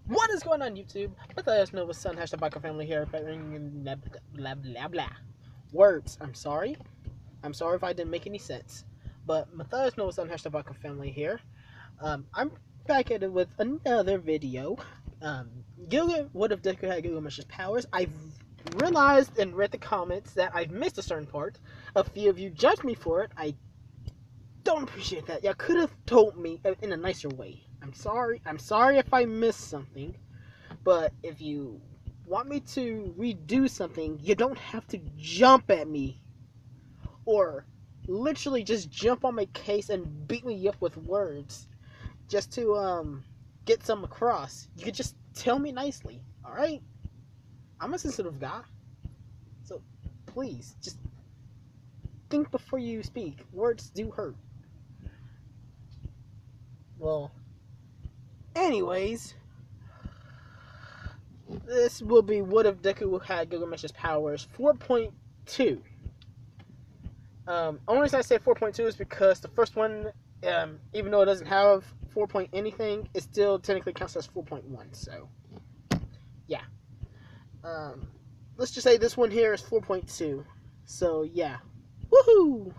What is going on, YouTube? Matthias Nova's son, hashtag baka family here, blah blah blah blah. Words. I'm sorry. I'm sorry if I didn't make any sense. But Matthias Nova's son, hashtag baka family here. I'm back at it with another video. What if Deku had Gilgamesh's powers? I've realized and read the comments that I've missed a certain part. A few of you judged me for it. I don't appreciate that. Y'all could have told me in a nicer way. I'm sorry. I'm sorry if I missed something. But if you want me to redo something, you don't have to jump at me. Or literally just jump on my case and beat me up with words. Just to get some across. You could just tell me nicely. Alright? I'm a sensitive guy. So please, just think before you speak. Words do hurt. Well, anyways, this will be What If Deku Had Gilgamesh's Powers 4.2. Only reason I say 4.2 is because the first one, even though it doesn't have 4 point anything, it still technically counts as 4.1. So, yeah. Let's just say this one here is 4.2. So, yeah. Woohoo!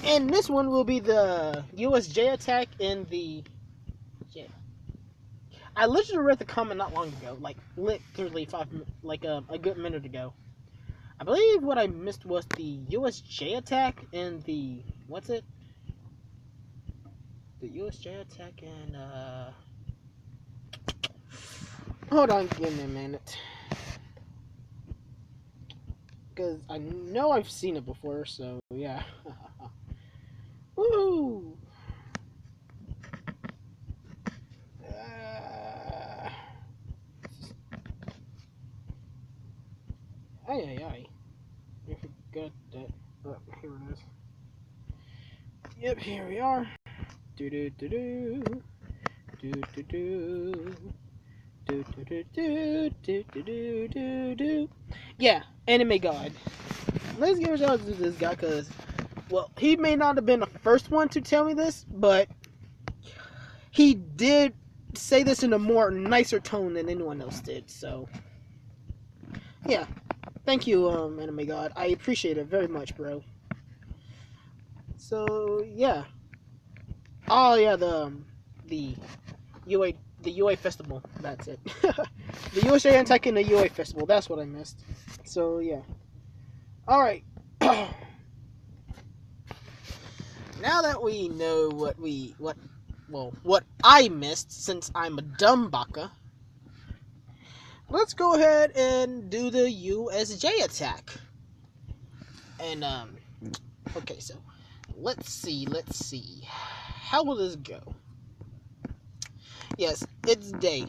And this one will be the USJ attack in the... Yeah. I literally read the comment not long ago, like literally a good minute ago. I believe what I missed was the USJ attack and the... What's it? The USJ attack and, Hold on, give me a minute. Because I know I've seen it before, so yeah. Woo! Ay. I forgot that. Oh, here it is. Yep, here we are. Do do do do. Do do do. Do do do do do do do do. Yeah, anime god. Let's give a shout out to this guy because, well, he may not have been the first one to tell me this, but he did say this in a more nicer tone than anyone else did. So, yeah, thank you, anime god. I appreciate it very much, bro. So yeah. Oh yeah, the UA festival. That's it. The USA attack in the UA festival. That's what I missed. So yeah. All right. Now that we know what I missed, since I'm a dumb baka, let's go ahead and do the USJ attack. And okay, so let's see. How will this go? Yes, it's day.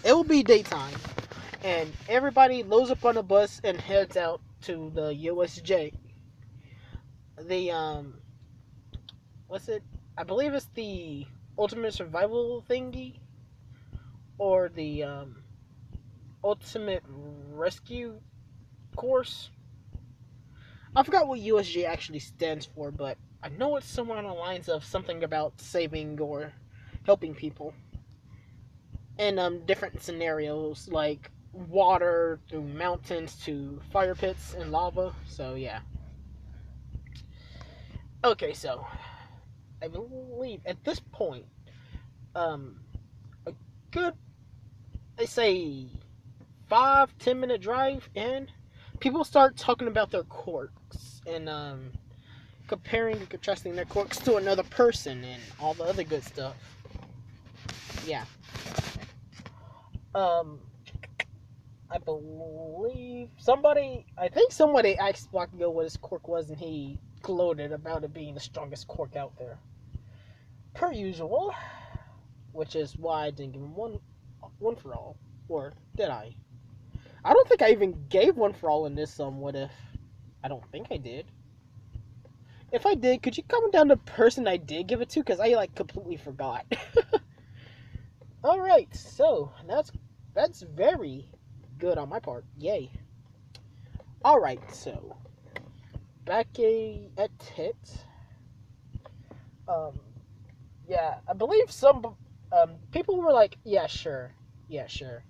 It will be daytime. And everybody loads up on a bus and heads out to the USJ. The, what's it? I believe it's the Ultimate Survival thingy. Or the, Ultimate Rescue course. I forgot what USJ actually stands for, but I know it's somewhere on the lines of something about saving or helping people. In different scenarios, like water through mountains to fire pits and lava. So yeah. Okay, so I believe at this point, a good, I say, 5-10 minute drive in, people start talking about their quirks and comparing and contrasting their quirks to another person and all the other good stuff. Yeah. I think somebody asked Bakugo what his quirk was, and he gloated about it being the strongest quirk out there. Per usual, which is why I didn't give him one for all. Or did I? I don't think I even gave one for all in this What If. I don't think I did. If I did, could you comment down the person I did give it to? Because I, completely forgot. Alright, so, that's very good on my part. Yay. Alright, so, back at it. Yeah, I believe some people were like, yeah, sure. Yeah, sure.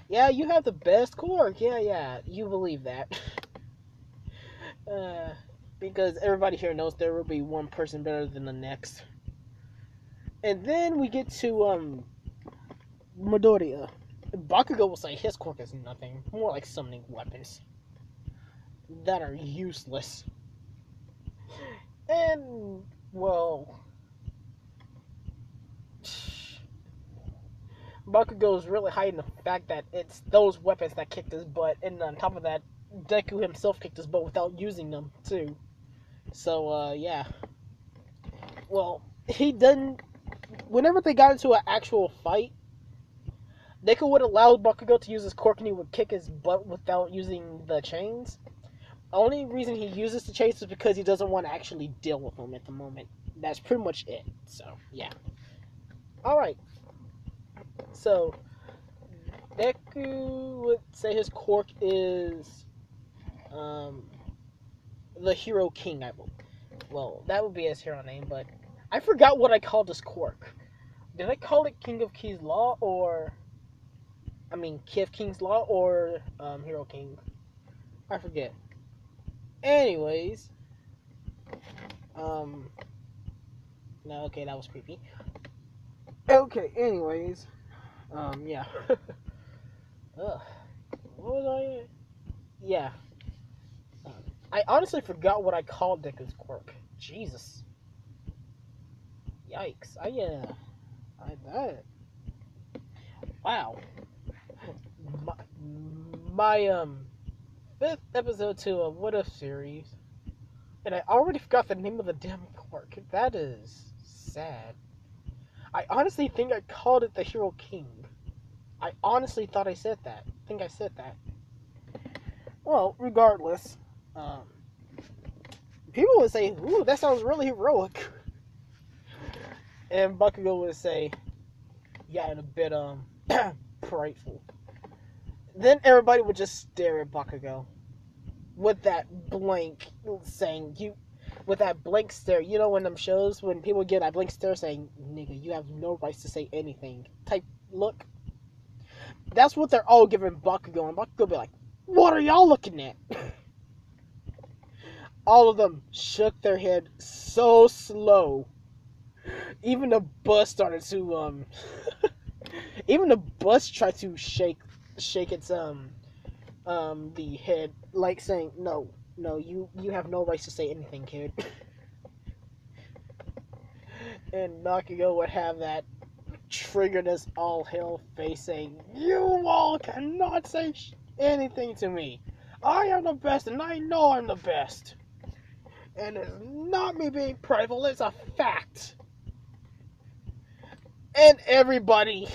Yeah, you have the best quirk. Yeah, you believe that. uh, because everybody here knows there will be one person better than the next. And then we get to Midoriya. Bakugo will say his quirk is nothing, more like summoning weapons that are useless. And well, Bakugo is really hiding the fact that it's those weapons that kicked his butt, and on top of that, Deku himself kicked his butt without using them too. So yeah. Well, he didn't. Whenever they got into an actual fight, Deku would allow Bakugo to use his quirk and he would kick his butt without using the chains. The only reason he uses the chains is because he doesn't want to actually deal with them at the moment. That's pretty much it. So, yeah. Alright. So, Deku would say his quirk is the Hero King, I believe. Well, that would be his hero name, but I forgot what I called his quirk. Did I call it King of King's Law or... I mean, Kif King's Law or Hero King? I forget. Anyways. No, okay, that was creepy. Okay, anyways. Yeah. Ugh. What was I... Yeah. I honestly forgot what I called Deku's quirk. Jesus. Yikes. Wow. My fifth episode to a What If series, and I already forgot the name of the damn quirk. That is sad. I honestly think I called it the Hero King. I honestly thought I said that. I think I said that. Well, regardless, people would say, "Ooh, that sounds really heroic," and Bakugo would say, "Yeah, and a bit prideful." Then everybody would just stare at Bakugo with that blank saying, with that blank stare. You know, in them shows when people get that blank stare saying, "Nigga, you have no rights to say anything" type look. That's what they're all giving Bakugo, and Bakugo be like, "What are y'all looking at?" All of them shook their head so slow. Even the bus started to even the bus tried to shake its the head, like saying, no, you have no rights to say anything, kid. And Bakugo would have that triggered as all hell face saying, "You all cannot say anything to me. I am the best, and I know I'm the best. And it's not me being prideful, it's a fact." And everybody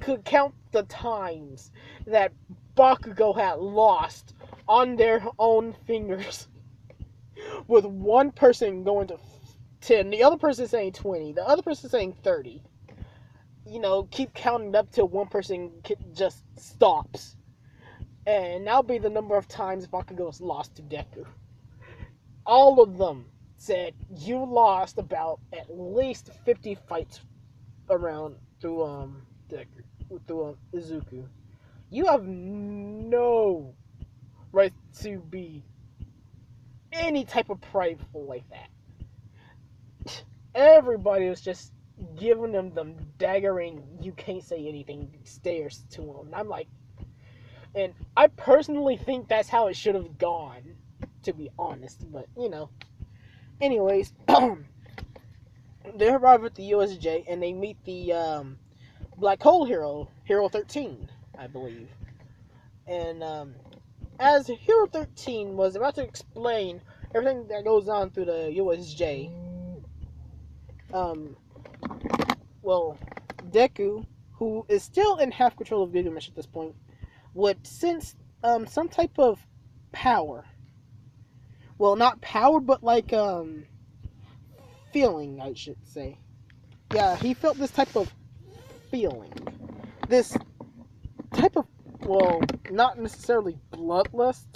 could count the times that Bakugo had lost on their own fingers, with one person going to 10, the other person saying 20, the other person saying 30. You know, keep counting up till one person just stops. And that'll be the number of times Bakugo's lost to Deku. All of them said, "You lost about at least 50 fights around through Deku, through Izuku. You have no right to be any type of prideful like that." Everybody was just giving them daggering, "You can't say anything" stares to him. And I'm like, and I personally think that's how it should have gone, to be honest. But, you know. Anyways, they arrive at the USJ and they meet the Black Hole Hero, Hero 13, I believe. And as Hero 13 was about to explain everything that goes on through the USJ, well, Deku, who is still in half control of Gilgamesh at this point, would sense some type of power. Well, not power, but like feeling, I should say. Yeah, he felt this type of feeling. This type of, well, not necessarily bloodlust,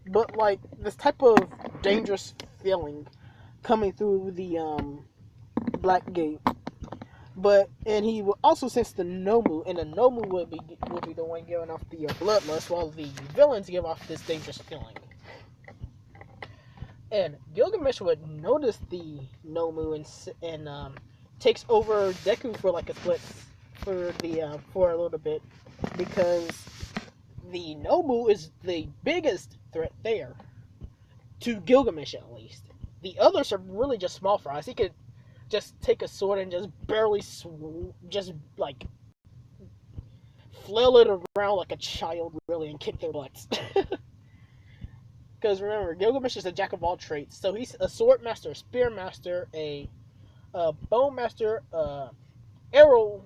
but like this type of dangerous feeling coming through the Black Gate. and he will also sense the Nomu, and the Nomu will be the one giving off the bloodlust, while the villains give off this dangerous feeling. And Gilgamesh would notice the Nomu and takes over Deku for like a split for a little bit, because the Nomu is the biggest threat there to Gilgamesh, at least. The others are really just small fries. He could just take a sword and just barely just like flail it around like a child, really, and kick their butts. Because remember, Gilgamesh is a jack of all trades. So he's a sword master, a spear master, a bone master, arrow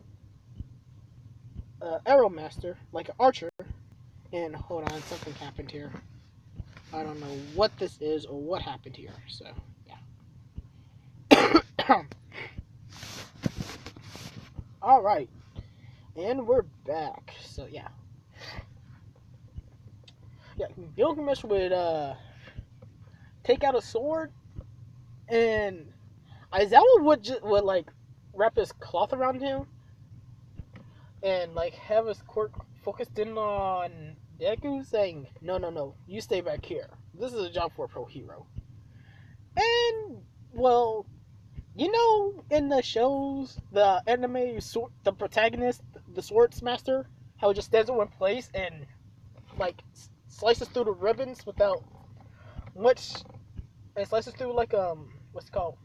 master, like an archer. And hold on, something happened here. I don't know what this is or what happened here. So yeah. All right, and we're back. So yeah. Yeah, Gilgamesh would take out a sword, and Aizawa would like wrap his cloth around him, and like have his quirk focused in on Deku, saying, "No, you stay back here. This is a job for a pro hero." And well, you know, in the shows, the anime, the protagonist, the swordsmaster, how it just stands in one place and like slices through the ribbons without much, and slices through like what's it called,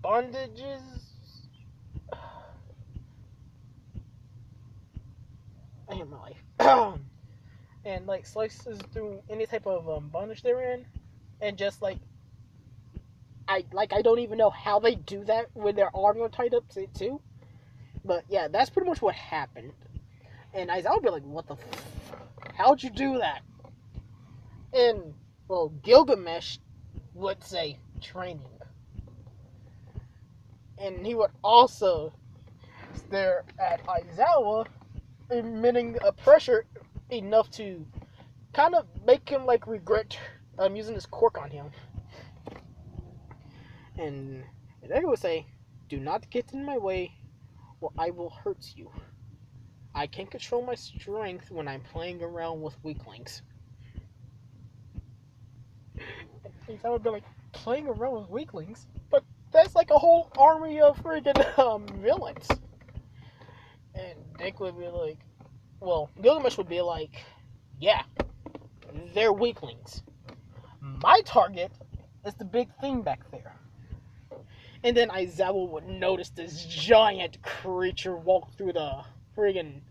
bondages. I hate my life. And like slices through any type of bondage they're in, and just like I don't even know how they do that when their arms are tied up too. But yeah, that's pretty much what happened. And Aizawa would be like, "What the? How'd you do that?" And well, Gilgamesh would say training, and he would also stare at Aizawa, emitting a pressure enough to kind of make him like regret using his quirk on him. And Deku would say, "Do not get in my way, or I will hurt you. I can't control my strength when I'm playing around with weaklings." I would be like, playing around with weaklings? But that's like a whole army of friggin' villains. And Dick would be like, well, Gilgamesh would be like, yeah, they're weaklings. My target is the big thing back there. And then Aizawa would notice this giant creature walk through the friggin'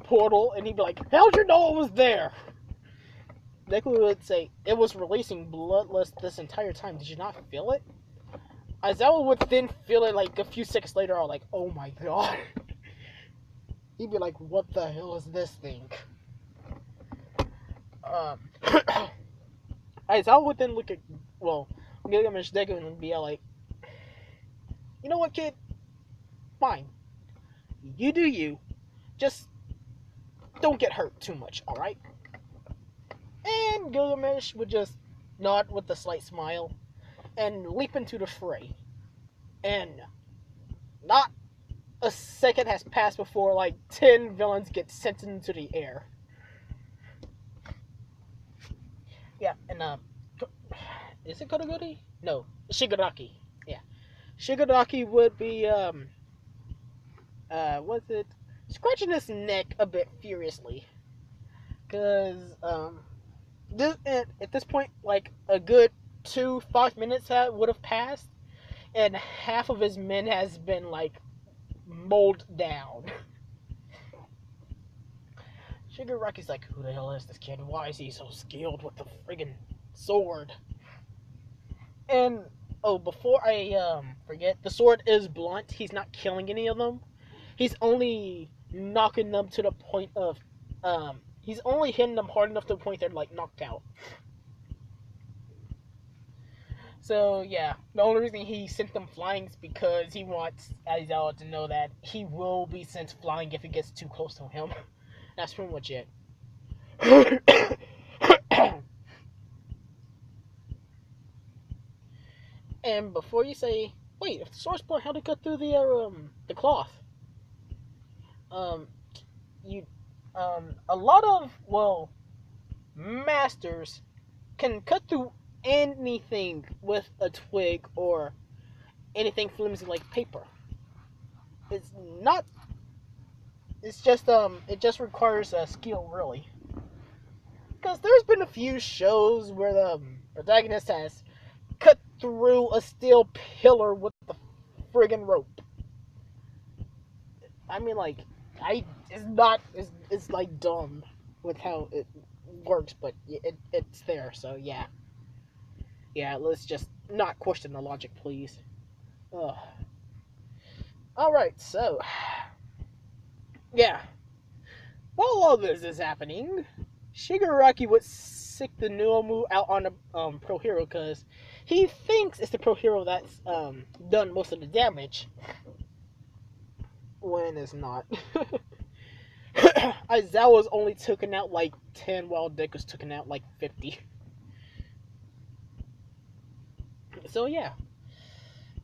portal, and he'd be like, how'd you know it was there? Deku would say, it was releasing bloodlust this entire time. Did you not feel it? Aizawa would then feel it like a few seconds later, all like, oh my god. He'd be like, what the hell is this thing? Aizawa would then look at, well, Gilgamesh Deku and be like, you know what, kid? Fine. You do you. Just don't get hurt too much, alright? And Gilgamesh would just nod with a slight smile and leap into the fray. And not a second has passed before like 10 villains get sent into the air. Yeah, and is it Kodogori? No, Shigaraki. Yeah. Shigaraki would be what's it? Scratching his neck a bit furiously. Cause at this point, like a good 5 minutes would have passed, and half of his men has been like mold down. Shigaraki's like, who the hell is this kid? Why is he so skilled with the friggin' sword? And oh, before I forget, the sword is blunt. He's not killing any of them. He's only knocking them to the point of he's only hitting them hard enough to the point they're like knocked out. So yeah, the only reason he sent them flying is because he wants Aizawa to know that he will be sent flying if he gets too close to him. That's pretty much it. And before you say, Wait, if the sword's point, how to cut through the cloth? Um, you, a lot of, masters can cut through anything with a twig or anything flimsy like paper. It's not. It's just it just requires skill really. Because there's been a few shows where the protagonist has cut through a steel pillar with the friggin' rope. I mean, like, it's not, it's like dumb with how it works, but it's there, so yeah. Yeah, let's just not question the logic, please. Ugh. Alright, so, yeah. While all this is happening, Shigaraki would sick the Nuomu out on the pro hero because he thinks it's the pro hero that's done most of the damage, when it's not. Aizawa's only taken out like 10 while Deku's taken out like 50. So yeah.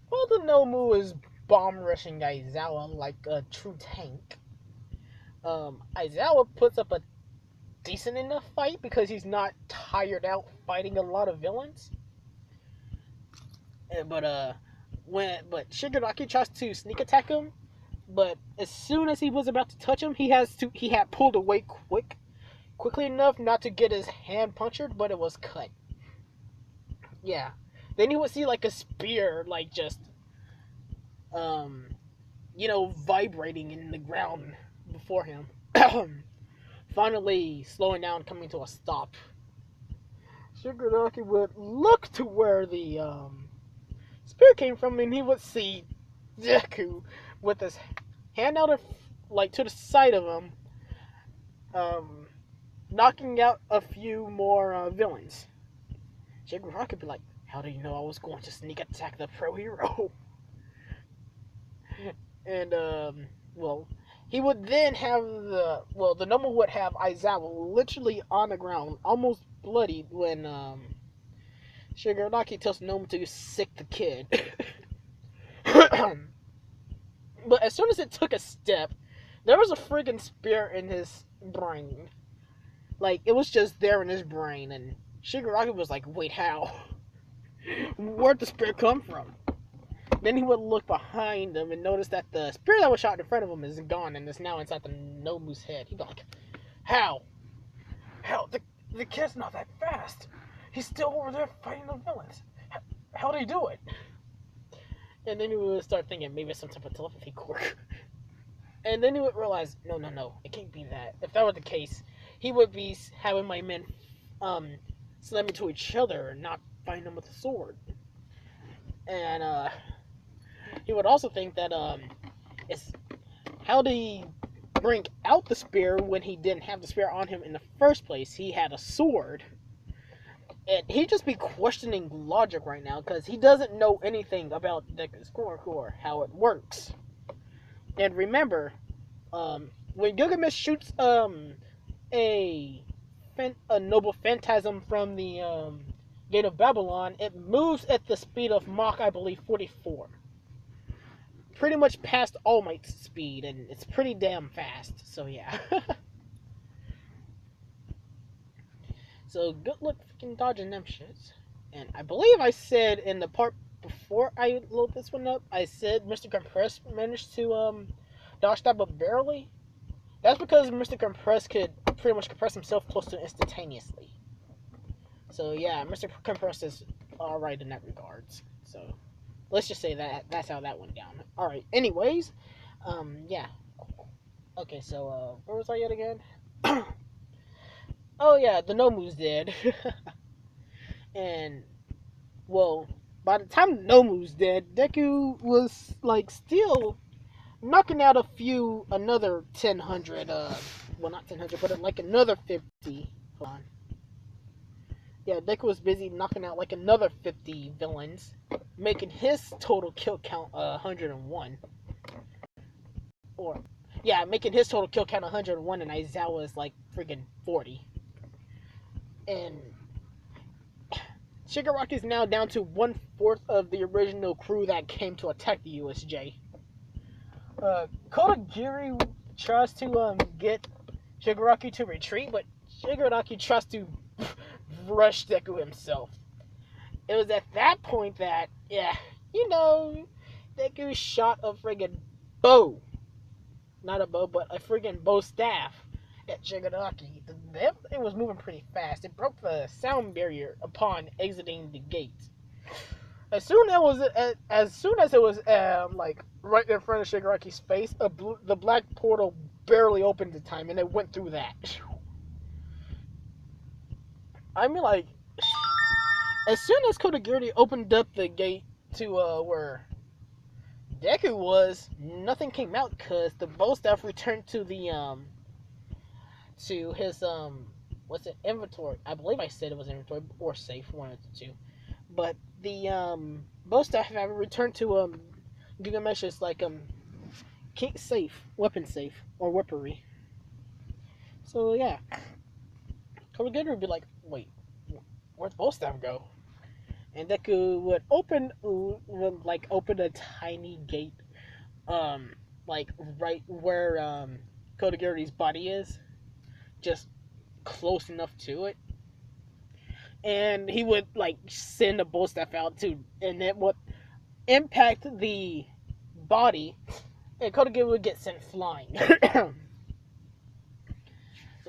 While the Nomu is bomb rushing Aizawa like a true tank, Aizawa puts up a decent enough fight because he's not tired out fighting a lot of villains. But Shigaraki tries to sneak attack him, but as soon as he was about to touch him, he had pulled away quickly enough not to get his hand punctured, but it was cut. Yeah. Then you would see like a spear like just vibrating in the ground before him. Finally slowing down, coming to a stop. Shigaraki would look to where the spear came from, and he would see Deku with his hand out to the side of him, knocking out a few more villains. Shigaraki would be like, "How do you know I was going to sneak attack the pro hero?" And he would then have the number would have Aizawa literally on the ground, almost bloodied, when Shigaraki tells Nomu to sick the kid. But as soon as it took a step, there was a friggin' spear in his brain. Like, it was just there in his brain, and Shigaraki was like, "Wait, how? Where'd the spear come from?" Then he would look behind him and notice that the spear that was shot in front of him is gone and is now inside the Nomu's head. He'd be like, "How? How? The kid's not that fast. He's still over there fighting the villains. How'd he do it?" And then he would start thinking maybe it's some type of telepathy quirk. And then he would realize, no, it can't be that. If that were the case, he would be having my men slam into each other and not fighting them with a sword. And he would also think that it's how did he bring out the spear when he didn't have the spear on him in the first place? He had a sword. And he'd just be questioning logic right now because he doesn't know anything about Deku's core, how it works. And remember, when Gilgamesh shoots a noble phantasm from the Gate of Babylon, it moves at the speed of Mach, I believe, 44. Pretty much past All Might's speed, and it's pretty damn fast. So yeah. So good luck freaking dodging them shits. And I believe I said in the part before I load this one up, I said Mr. Compress managed to dodge that, but barely. That's because Mr. Compress could pretty much compress himself close to instantaneously. So yeah, Mr. Compress is alright in that regards. So let's just say that's how that went down. Alright, anyways, yeah. Okay, so where was I at again? Oh yeah, the Nomu's dead. And, well, by the time Nomu's dead, Deku was, like, still knocking out another 1,000, well, not 1,000, but like another 50. Hold on. Yeah, Deku was busy knocking out like another 50 villains, making his total kill count 101. Making his total kill count 101, and Aizawa is like friggin' 40. And Shigaraki is now down to 1/4 of the original crew that came to attack the USJ. Kodagiri tries to get Shigaraki to retreat, but Shigaraki tries to rush Deku himself. It was at that point that, Deku shot a friggin' bow. Not a bow, but a friggin' bow staff at Shigaraki. It was moving pretty fast. It broke the sound barrier upon exiting the gate. As soon as it was like right in front of Shigaraki's face, the black portal barely opened in time, and it went through that. I mean, like, as soon as Kodagiri opened up the gate to where Deku was, nothing came out because the bow staff returned to the to his inventory. I believe I said it was inventory or safe, one of the two. But the bow staff have returned to Gilgamesh's weapon safe or weaponry. So yeah, Kodagiri would be like, wait, where'd the bow staff go? And Deku would open a tiny gate, like right where Kodagiri's body is, just close enough to it. And he would send a bow staff out and it would impact the body, and Kodagiri would get sent flying. So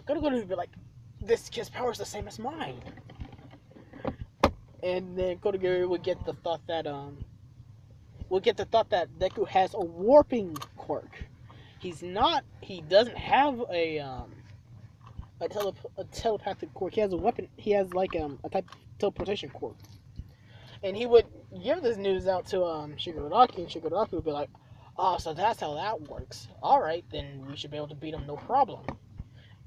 Kodagiri would be like, "This kid's power is the same as mine." And then Kodagiri would get the thought that Deku has a warping quirk. He doesn't have a telepathic quirk. He has a weapon. He has a type of teleportation quirk. And he would give this news out to Shigaraki, and Shigaraki would be like, "Oh, so that's how that works. All right, then we should be able to beat him, no problem."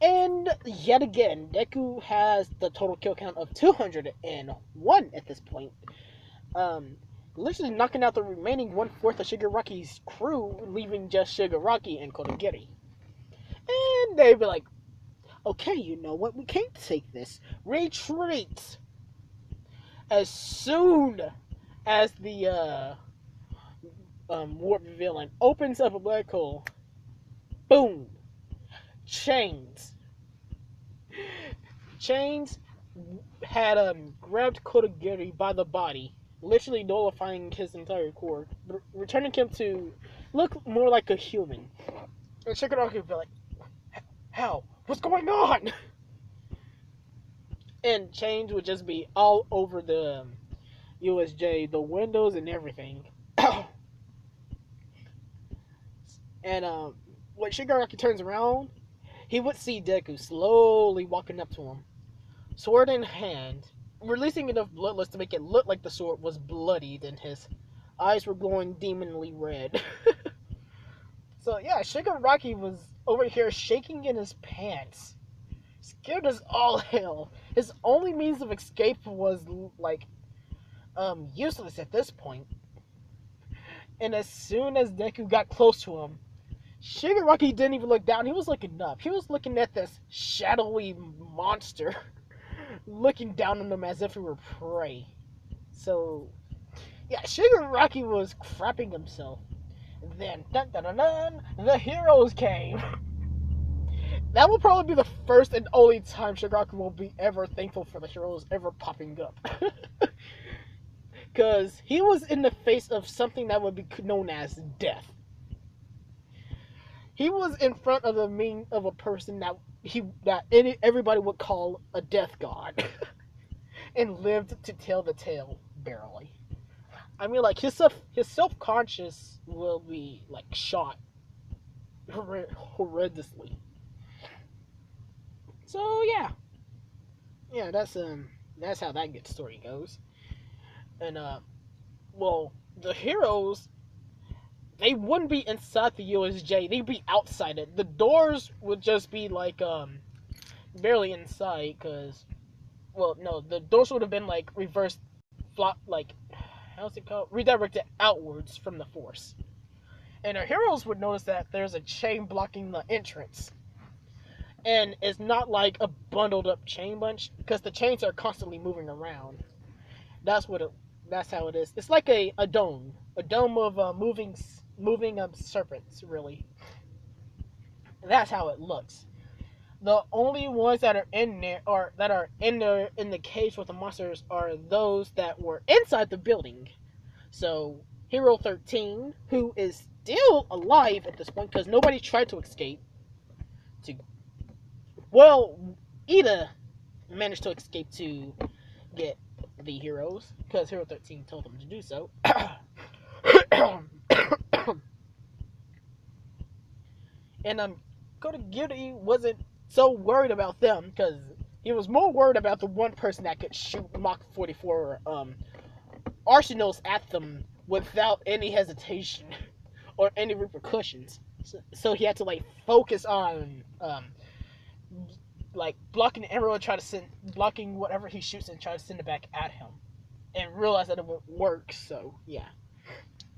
And yet again, Deku has the total kill count of 201 at this point. Literally knocking out the remaining 1/4 of Shigaraki's crew, leaving just Shigaraki and Kodagiri. And they'd be like, "Okay, you know what? We can't take this. Retreat!" As soon as the warp villain opens up a black hole, boom! Chains had grabbed Kodagiri by the body, literally nullifying his entire core, returning him to look more like a human. And Shigaraki would be like, "How? What's going on?" And chains would just be all over the USJ, the windows and everything. And when Shigaraki turns around, he would see Deku slowly walking up to him, sword in hand, releasing enough bloodlust to make it look like the sword was bloodied and his eyes were glowing demonly red. So yeah, Shigaraki was over here shaking in his pants, scared as all hell. His only means of escape was useless at this point. And as soon as Deku got close to him, Shigaraki didn't even look down. He was looking up. He was looking at this shadowy monster, looking down on him as if he were prey. So, yeah, Shigaraki was crapping himself. And then, dun dun dun dun, the heroes came. That will probably be the first and only time Shigaraki will be ever thankful for the heroes ever popping up. Because he was in the face of something that would be known as death. He was in front of a person that everybody would call a death god, and lived to tell the tale barely. I mean, his self-conscious will be shot horrendously. So yeah, that's how that good story goes. And the heroes, they wouldn't be inside the USJ. They'd be outside it. The doors would just be barely inside, because, the doors would have been reversed, how's it called? Redirected outwards from the force. And our heroes would notice that there's a chain blocking the entrance. And it's not like a bundled up chain bunch, because the chains are constantly moving around. That's what it. That's how it is. It's like a dome of moving serpents. Really, that's how it looks. The only ones that are in there or that are in the cage with the monsters are those that were inside the building. So Hero 13, who is still alive at this point because nobody tried to escape. To well, Ida managed to escape to get the heroes because Hero 13 told them to do so. And Gilgamesh wasn't so worried about them because he was more worried about the one person that could shoot Mach 44 arsenals at them without any hesitation or any repercussions. So he had to like focus on like blocking the arrow and try to send blocking whatever he shoots and try to send it back at him, and realize that it won't work. So yeah,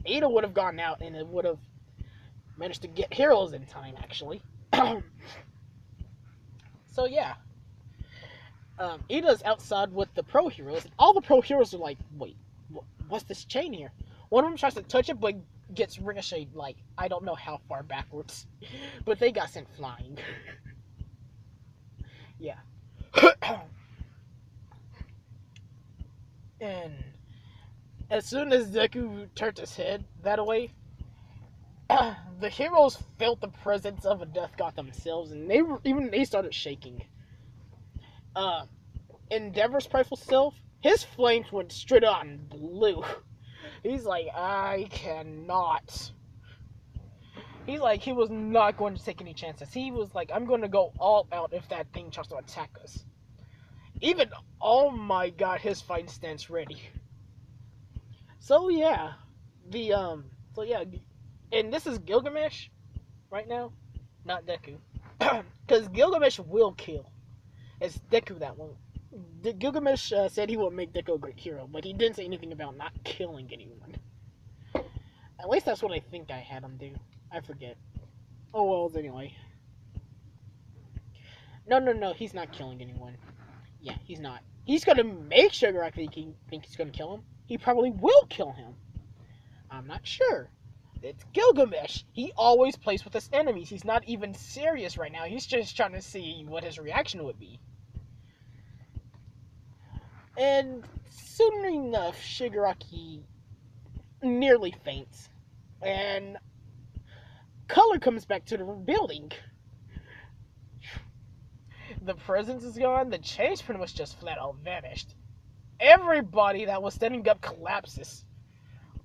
Ada would have gone out and it would have managed to get heroes in time actually. So yeah, Ida's outside with the pro heroes. All the pro heroes are like, wait, what's this chain here? One of them tries to touch it, but gets ricocheted like I don't know how far backwards, but they got sent flying. Yeah. And as soon as Deku turned his head that way, the heroes felt the presence of a death god themselves, and they started shaking. Endeavor's prideful self, his flames went straight on blue. He's like, I cannot. He's like, he was not going to take any chances. He was like, I'm going to go all out if that thing tries to attack us. Even All Might got his fighting stance ready. So yeah, and this is Gilgamesh right now, not Deku, because Gilgamesh will kill. It's Deku that won't. Gilgamesh said he will make Deku a great hero, but he didn't say anything about not killing anyone. At least that's what I think I had him do. I forget. Oh well, anyway. No, he's not killing anyone. Yeah, he's not. He's gonna make Shigaraki think he's gonna kill him. He probably will kill him. I'm not sure. It's Gilgamesh. He always plays with his enemies. He's not even serious right now. He's just trying to see what his reaction would be. And soon enough, Shigaraki nearly faints. And color comes back to the building. The presence is gone. The change pretty much just flat out vanished. Everybody that was standing up collapses.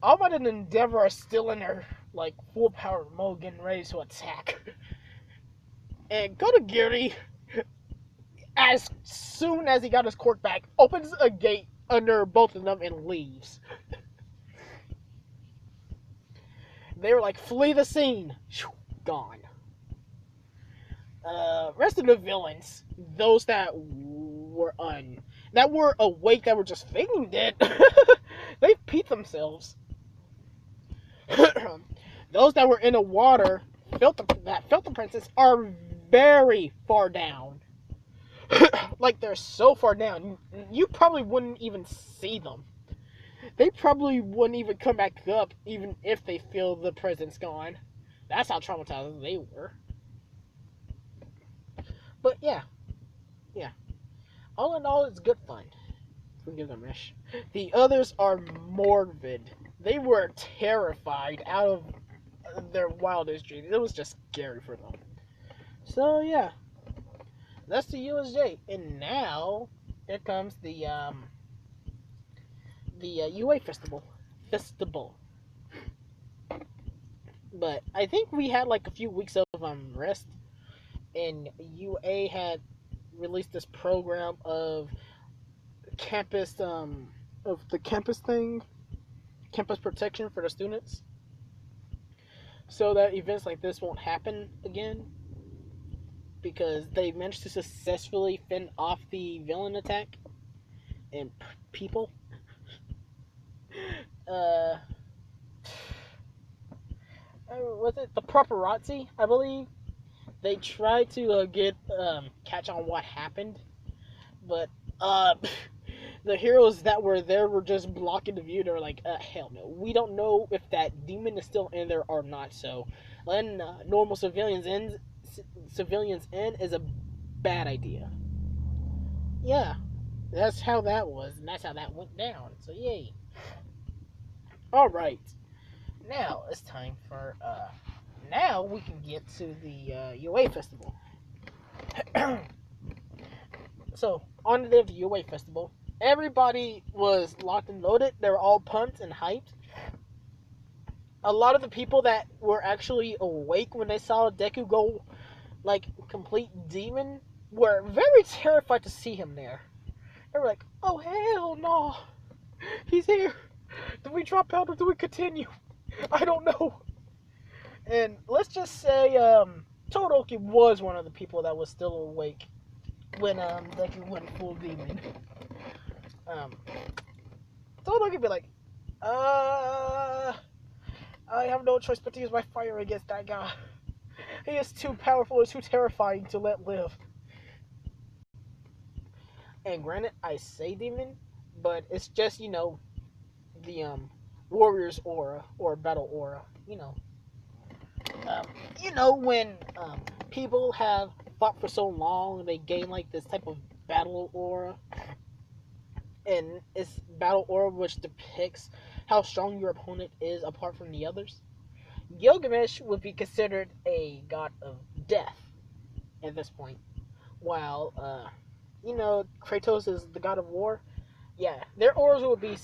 All Might and Endeavor are still in their like full power mode, getting ready to attack. And Kodagiri, as soon as he got his quirk back, opens a gate under both of them and leaves. They were like, flee the scene. Gone. Rest of the villains, those that were awake, that were just faking dead, they peed themselves. Those that were in the water felt the princess are very far down. Like they're so far down, you probably wouldn't even see them. They probably wouldn't even come back up, even if they feel the presence gone. That's how traumatized they were. But yeah. All in all, it's good fun for Gilgamesh. The others are morbid. They were terrified out of their wildest dreams. It was just scary for them. So yeah, that's the USJ. And now here comes the UA festival. But I think we had like a few weeks of rest, and UA had released this program of campus campus protection for the students, so that events like this won't happen again, because they managed to successfully fend off the villain attack and people. Was it the paparazzi? I believe they tried to catch on what happened, but the heroes that were there were just blocking the view. They're like, hell no. We don't know if that demon is still in there or not. So letting normal civilians in is a bad idea. Yeah, that's how that was, and that's how that went down. So yay. All right, now it's time for now we can get to the UA festival. So on the day of the UA festival, everybody was locked and loaded. They were all pumped and hyped. A lot of the people that were actually awake when they saw Deku go like complete demon were very terrified to see him there. They were like, "Oh hell no, he's here! Do we drop out or do we continue? I don't know." And let's just say, Todoroki was one of the people that was still awake when Deku went full demon. Todoroki be like, I have no choice but to use my fire against that guy. He is too powerful and too terrifying to let live. And granted, I say demon, but it's just, the warrior's aura or battle aura. When people have fought for so long, they gain like this type of battle aura, and it's battle aura which depicts how strong your opponent is apart from the others. Gilgamesh would be considered a god of death at this point, while Kratos is the god of war. Yeah, their auras would be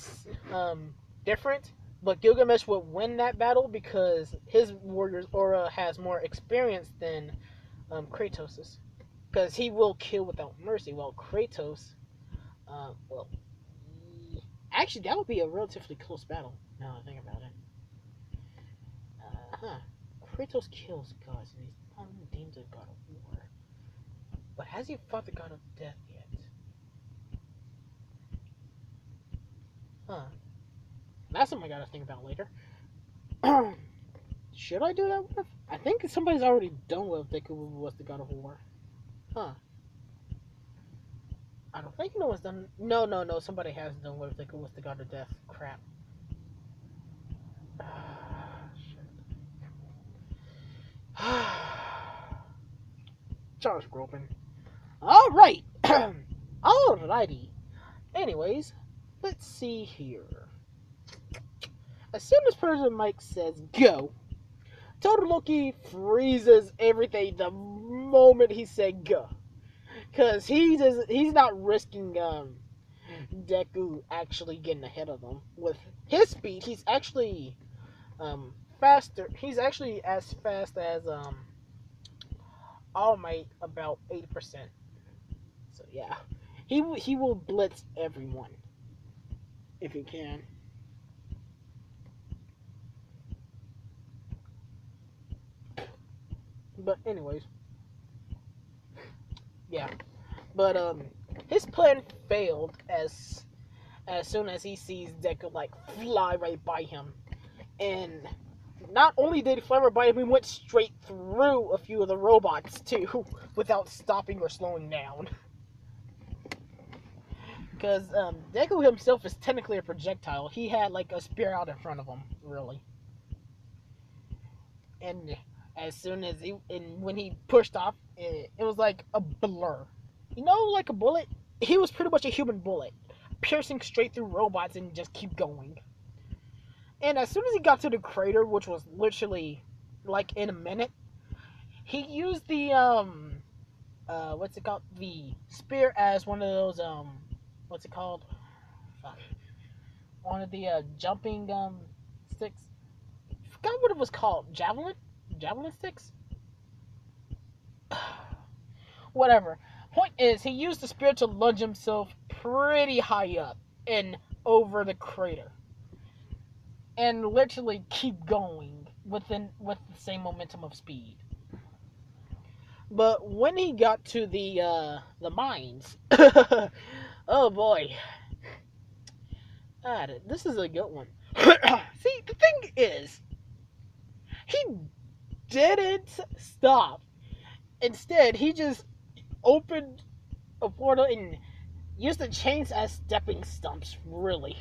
different, but Gilgamesh would win that battle because his warrior's aura has more experience than Kratos's, because he will kill without mercy. While Kratos, well, actually that would be a relatively close battle. Now I think about it. Kratos kills gods, and he's not deemed a god of war. But has he fought the god of death yet? That's something I gotta think about later. Should I do that with? I think somebody's already done with Deku was the god of war. I don't think no one's done. No. Somebody has done with Deku was the god of death. Crap. Charles groping. Alright. Alrighty. Anyways, let's see here. As soon as President Mike says go, Todoroki freezes everything the moment he said go. Because he's not risking Deku actually getting ahead of him. With his speed, he's actually faster. He's actually as fast as All Might, about 80%. So yeah, he will blitz everyone if he can. But anyways, yeah. But his plan failed as soon as he sees Deku like fly right by him, and not only did he fly right by him, he went straight through a few of the robots too, without stopping or slowing down. Because Deku himself is technically a projectile. He had like a spear out in front of him, really. And as soon as when he pushed off, it was like a blur. Like a bullet? He was pretty much a human bullet, piercing straight through robots and just keep going. And as soon as he got to the crater, which was literally like in a minute, he used the what's it called? The spear as one of those what's it called? Fuck. One of the jumping sticks. Forgot what it was called. Javelin sticks. Whatever. Point is, he used the spear to lunge himself pretty high up and over the crater, and literally keep going with the same momentum of speed. But when he got to the mines, oh boy, this is a good one. See, the thing is, he didn't stop. Instead, he just opened a portal and use the chains as stepping stumps, really.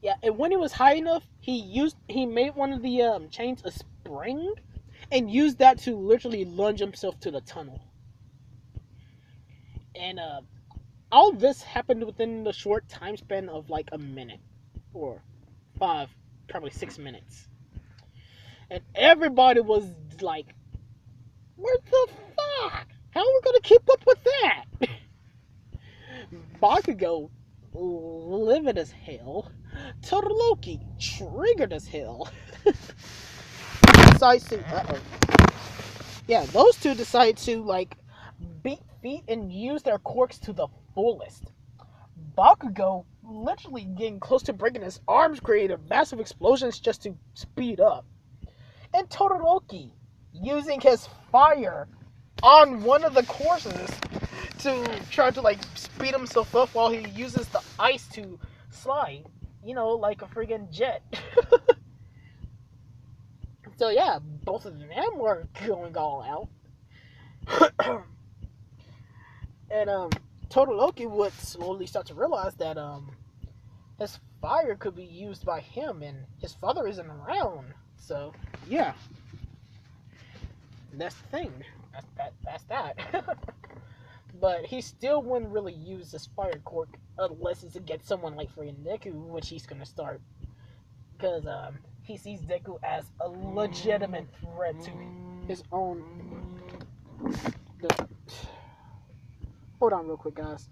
Yeah, and when it was high enough, he made one of the chains a spring, and used that to literally lunge himself to the tunnel. And all this happened within the short time span of like a minute, or 5, probably 6 minutes, and everybody was like, "What the fuck? How are we gonna keep up with that?" Bakugo, livid as hell. Todoroki, triggered as hell. Decides to, yeah, those two decide to like beat feet and use their quirks to the fullest. Bakugo, literally getting close to breaking his arms, created massive explosions just to speed up. And Todoroki, using his fire on one of the courses to try to like speed himself up while he uses the ice to slide, like a friggin' jet. So yeah, both of them were going all out. And Todoroki would slowly start to realize that his fire could be used by him, and his father isn't around. So yeah, that's the thing. That's that. But he still wouldn't really use his fire quirk unless it's to get someone like freaking Deku, which he's gonna start, because he sees Deku as a legitimate threat to his own. Hold on, real quick, guys.